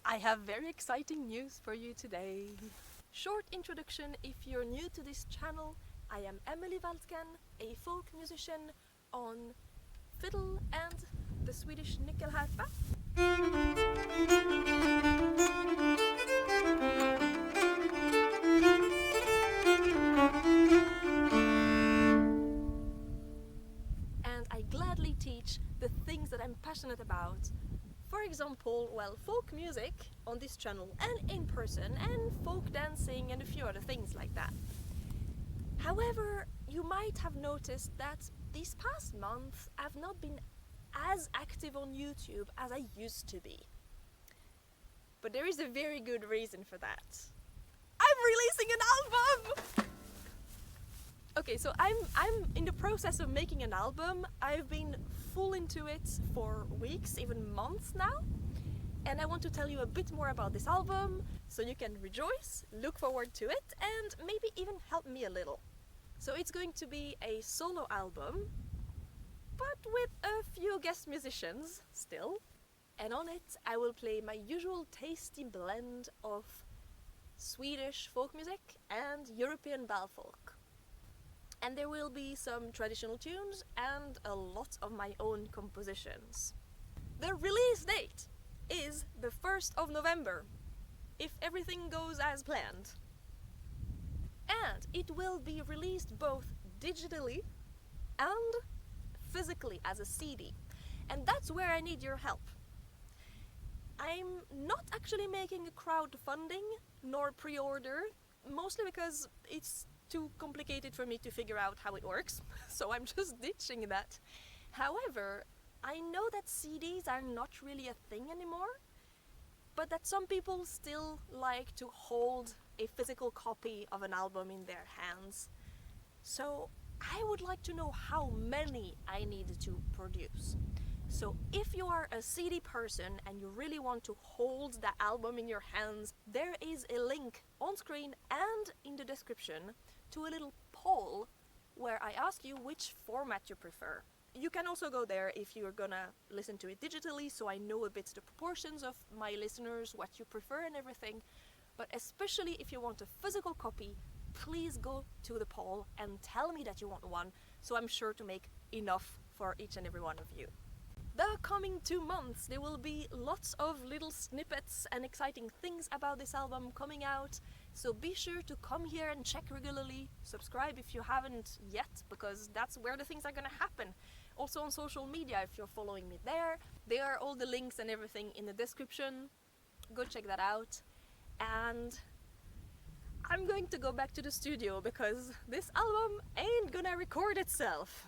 I have very exciting news for you today. Short introduction if you're new to this channel. I am Emelie Waldken, a folk musician on fiddle and the Swedish NYCKELHARPA. And I gladly teach the things that I'm passionate about. For example, well, folk music on this channel and in person, and folk dancing and a few other things like that. However, you might have noticed that these past months I've not been as active on YouTube as I used to be. But there is a very good reason for that. I'm releasing an album! Okay, so I'm in the process of making an album. I've been full into it for weeks, even months now. And I want to tell you a bit more about this album, so you can rejoice, look forward to it, and maybe even help me a little. So it's going to be a solo album, but with a few guest musicians still. And on it I will play my usual tasty blend of Swedish folk music and European balfolk. And there will be some traditional tunes and a lot of my own compositions. The release date is the 1st of November, if everything goes as planned. And it will be released both digitally and physically as a CD. And that's where I need your help. I'm not actually making a crowdfunding nor pre-order, mostly because it's too complicated for me to figure out how it works, so I'm just ditching that. However, I know that CDs are not really a thing anymore, but that some people still like to hold a physical copy of an album in their hands. So I would like to know how many I need to produce. So if you are a CD person and you really want to hold that album in your hands, there is a link on screen and in the description to a little poll where I ask you which format you prefer. You can also go there if you're gonna listen to it digitally, so I know a bit the proportions of my listeners, what you prefer and everything. But especially if you want a physical copy, please go to the poll and tell me that you want one, so I'm sure to make enough for each and every one of you. The coming 2 months there will be lots of little snippets and exciting things about this album coming out, so be sure to come here and check regularly. Subscribe if you haven't yet, because that's where the things are gonna happen. Also on social media, if you're following me there are all the links and everything in the description. Go check that out. And I'm going to go back to the studio because this album ain't gonna record itself.